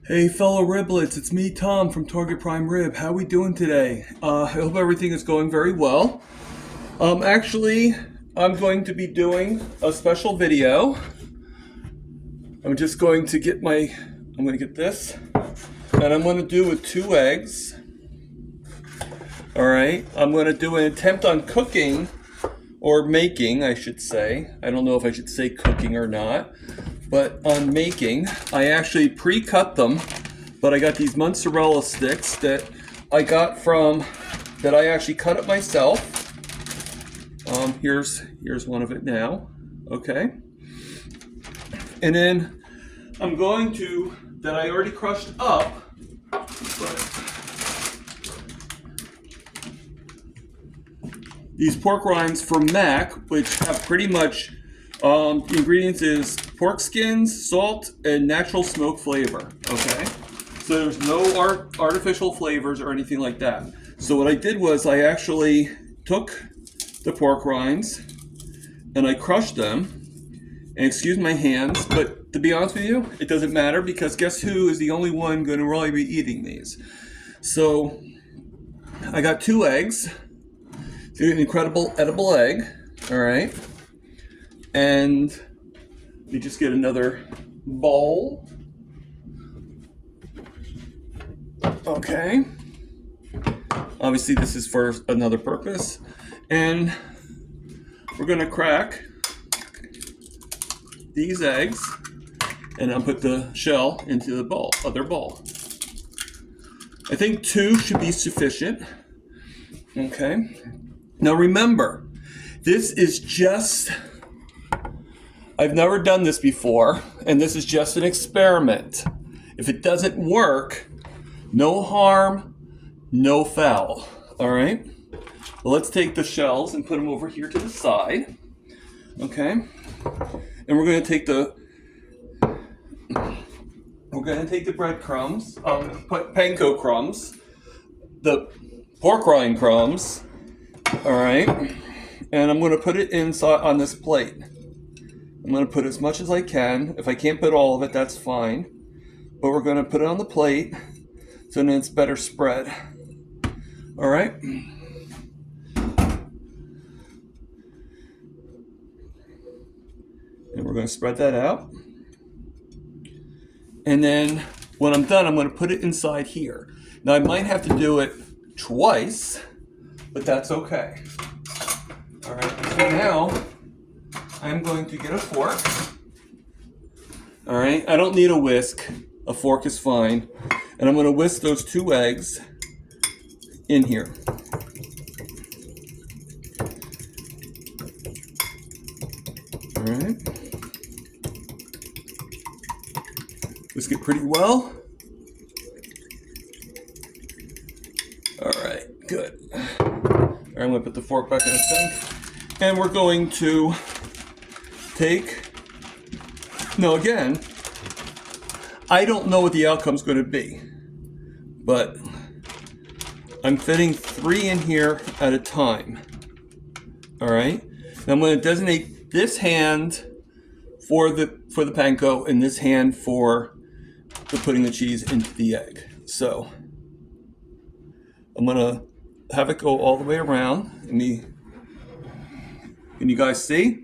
Hey fellow riblets, it's me Tom from Target Prime Rib. How we doing today? I hope everything is going very well. Actually, I'm going to be doing a special video. I'm just going to get I'm going to get this, and I'm going to do with 2 eggs. All right, I'm going to do an attempt on cooking, or making, I should say. I don't know if I should say cooking or not, but on making. I actually pre-cut them, but I got these mozzarella sticks that I actually cut up myself. Here's one of it now. Okay, and then that I already crushed up. These pork rinds from Mac, which have pretty much the ingredients is pork skins, salt, and natural smoke flavor. Okay, so there's no artificial flavors or anything like that. So what I did was I actually took the pork rinds and I crushed them. And excuse my hands, but to be honest with you, it doesn't matter because guess who is the only one going to really be eating these? So I got 2 eggs. It's an incredible edible egg. All right. And let me just get another bowl. Okay. Obviously, this is for another purpose. And we're going to crack these eggs and I'll put the shell into the other bowl. I think 2 should be sufficient. Okay. Now remember, this is just, I've never done this before, and this is just an experiment. If it doesn't work, no harm, no foul. All right? Well, let's take the shells and put them over here to the side. Okay? And we're going to take the breadcrumbs, panko crumbs, the pork rind crumbs. All right, and I'm going to put it inside on this plate. I'm going to put as much as I can. If I can't put all of it, that's fine. But we're going to put it on the plate so then it's better spread. All right. And we're going to spread that out. And then when I'm done, I'm going to put it inside here. Now I might have to do it twice, but that's okay. All right, so now I'm going to get a fork. All right, I don't need a whisk. A fork is fine. And I'm going to whisk those 2 eggs in here. All right. Whisk it pretty well. All right, good. All right, I'm going to put the fork back in the sink. And we're going to again, I don't know what the outcome's going to be, but I'm fitting 3 in here at a time. All right. Now I'm going to designate this hand for the panko and this hand for putting the cheese into the egg. So I'm going to have it go all the way around. Can you guys see?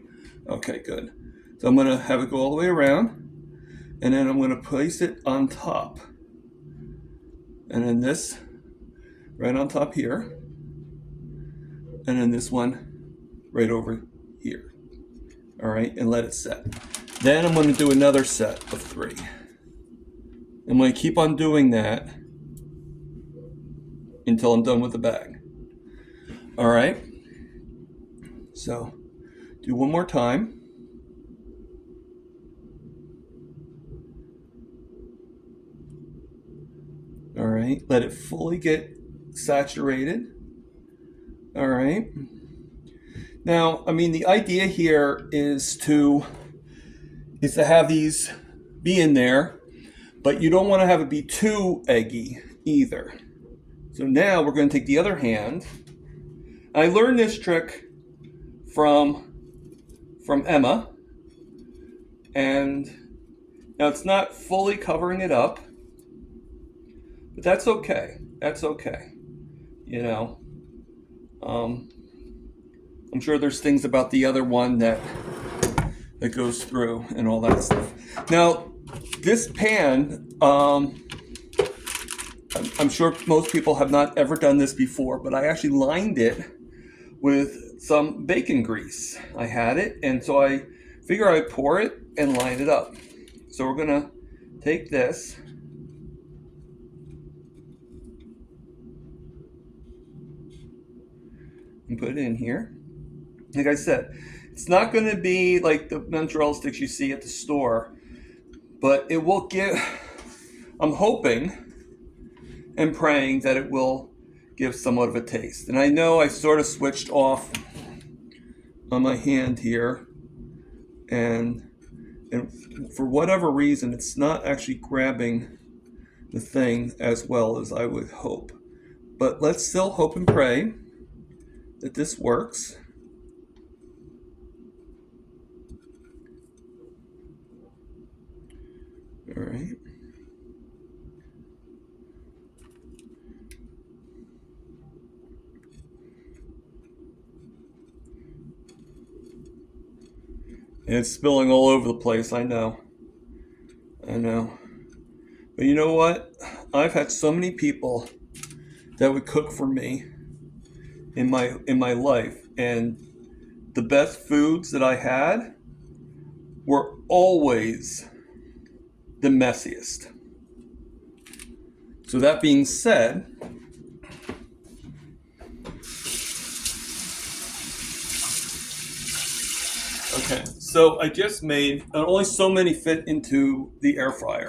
Okay, good. So I'm going to have it go all the way around, and then I'm going to place it on top. And then this right on top here, and then this one right over here. All right, and let it set. Then I'm going to do another set of 3. I'm going to keep on doing that until I'm done with the bag. All right. So do one more time. All right. Let it fully get saturated. All right. Now, I mean, the idea here is to have these be in there, but you don't want to have it be too eggy either. So now we're going to take the other hand. I learned this trick from Emma, and now it's not fully covering it up, But that's okay. That's okay. You know, I'm sure there's things about the other one that goes through and all that stuff. Now, this pan, I'm sure most people have not ever done this before, but I actually lined it with some bacon grease. I had it, and so I figure I'd pour it and line it up. So we're gonna take this and put it in here. Like I said, it's not gonna be like the mozzarella sticks you see at the store, but it will give, I'm hoping and praying that it will give somewhat of a taste. And I know I sort of switched off on my hand here, and for whatever reason, it's not actually grabbing the thing as well as I would hope. But let's still hope and pray that this works. All right. And it's spilling all over the place, I know. I know. But you know what? I've had so many people that would cook for me in my life, and the best foods that I had were always the messiest. So that being said, okay, so I just made, only so many fit into the air fryer.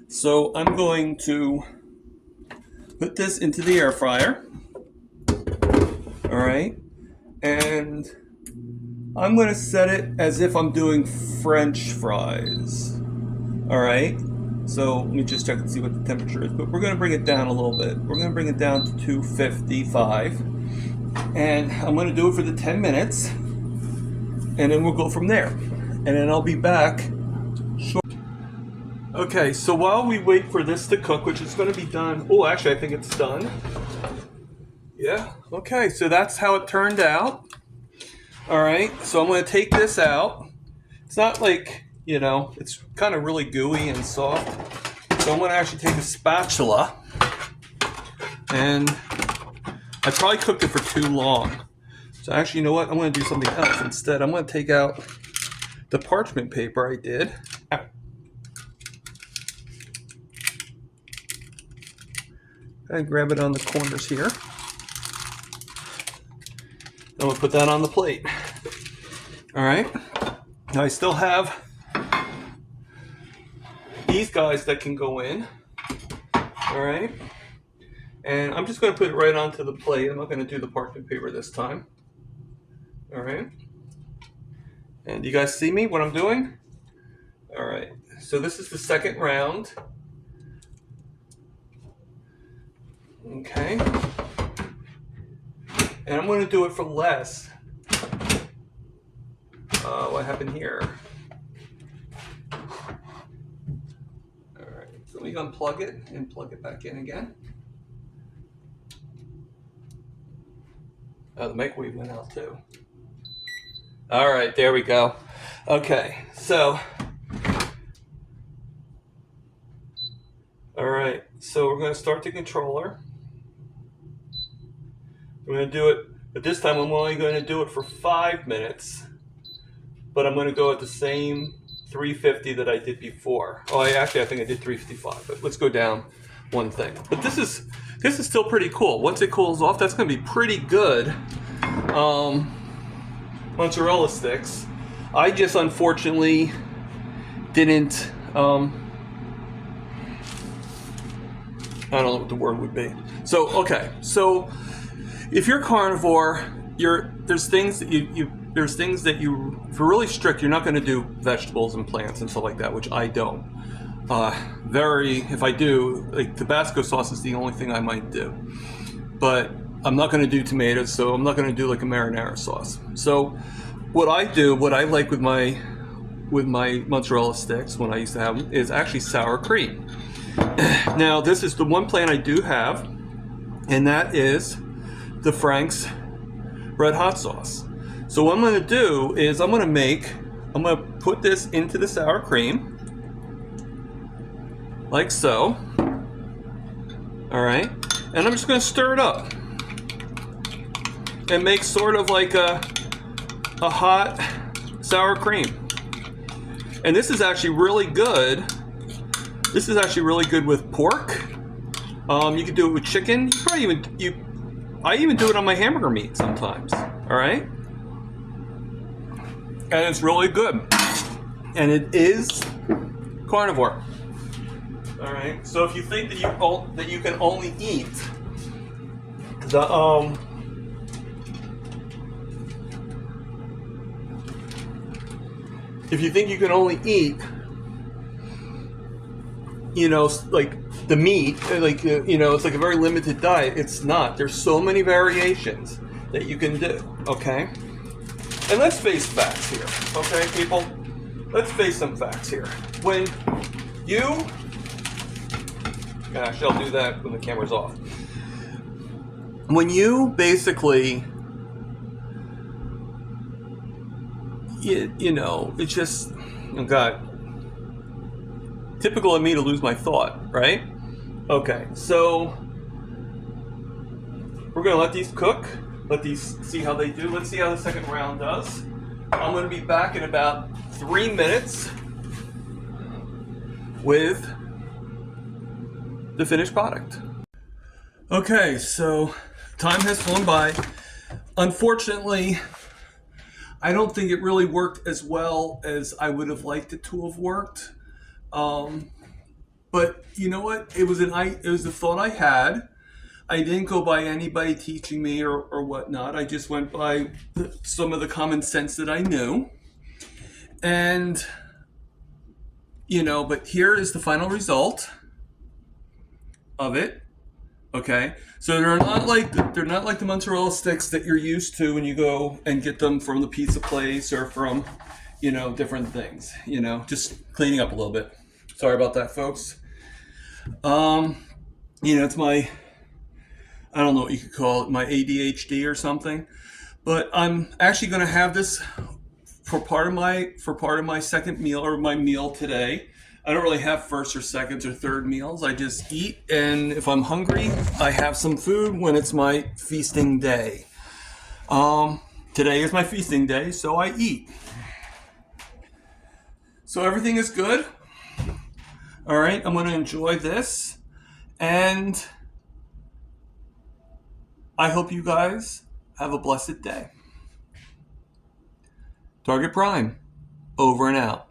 So I'm going to put this into the air fryer. All right, and I'm going to set it as if I'm doing French fries. All right, so let me just check and see what the temperature is, but we're going to bring it down a little bit. We're going to bring it down to 255, and I'm going to do it for the 10 minutes, and then we'll go from there, and then I'll be back shortly. Okay, so while we wait for this to cook, which is going to be done, oh, actually, I think it's done. Yeah, okay, so that's how it turned out. All right, so I'm going to take this out. It's not like, you know, it's kind of really gooey and soft. So I'm going to actually take a spatula, and I probably cooked it for too long. So actually, you know what? I'm going to do something else instead. I'm going to take out the parchment paper I did. And grab it on the corners here. I'm going to put that on the plate. All right. Now I still have these guys that can go in. All right. And I'm just going to put it right onto the plate. I'm not going to do the parchment paper this time. All right. And you guys see me, what I'm doing? All right. So this is the second round. Okay. And I'm going to do it for less. What happened here? All right. So we unplug it and plug it back in again. Oh, the microwave went out too. All right, there we go. Okay, so. All right, so we're going to start the controller. We're going to do it, but this time I'm only going to do it for 5 minutes. But I'm going to go at the same 350 that I did before. Oh, I think I did 355, but let's go down one thing. But this is still pretty cool. Once it cools off, that's going to be pretty good mozzarella sticks. I just unfortunately didn't, I don't know what the word would be. So, okay, so if you're carnivore, there's things that if you're really strict, you're not going to do vegetables and plants and stuff like that, which I don't. If I do, like Tabasco sauce is the only thing I might do. But I'm not going to do tomatoes, so I'm not going to do like a marinara sauce. So what I like with my mozzarella sticks when I used to have them is actually sour cream. Now, this is the one plan I do have, and that is the Frank's Red Hot Sauce. So what I'm going to do is I'm going to put this into the sour cream, like so. All right, and I'm just going to stir it up and make sort of like a hot sour cream. And this is actually really good. This is actually really good with pork. You can do it with chicken. You probably I even do it on my hamburger meat sometimes. All right, and it's really good. And it is carnivore. All right. So if you think that you can only eat the if you think you can only eat, like the meat, like it's like a very limited diet. It's not. There's so many variations that you can do. Okay. And let's face facts here. Okay, people. Let's face some facts here. When you Gosh, I'll do that when the camera's off. When you basically, it's just, oh God, typical of me to lose my thought, right? Okay, so we're going to let these cook. Let these see how they do. Let's see how the second round does. I'm going to be back in about 3 minutes with the finished product. Okay, so time has flown by. Unfortunately, I don't think it really worked as well as I would have liked it to have worked. But you know what? It was a thought I had. I didn't go by anybody teaching me or whatnot. I just went by some of the common sense that I knew. And, but here is the final result of it. Okay, so they're not like the mozzarella sticks that you're used to when you go and get them from the pizza place or from, different things. Just cleaning up a little bit. Sorry about that, folks. It's my, I don't know what you could call it, my ADHD or something. But I'm actually going to have this for part of my second meal or my meal today. I don't really have first or second or third meals. I just eat, and if I'm hungry, I have some food when it's my feasting day. Today is my feasting day, so I eat. So everything is good. All right, I'm going to enjoy this, and I hope you guys have a blessed day. Target Prime, over and out.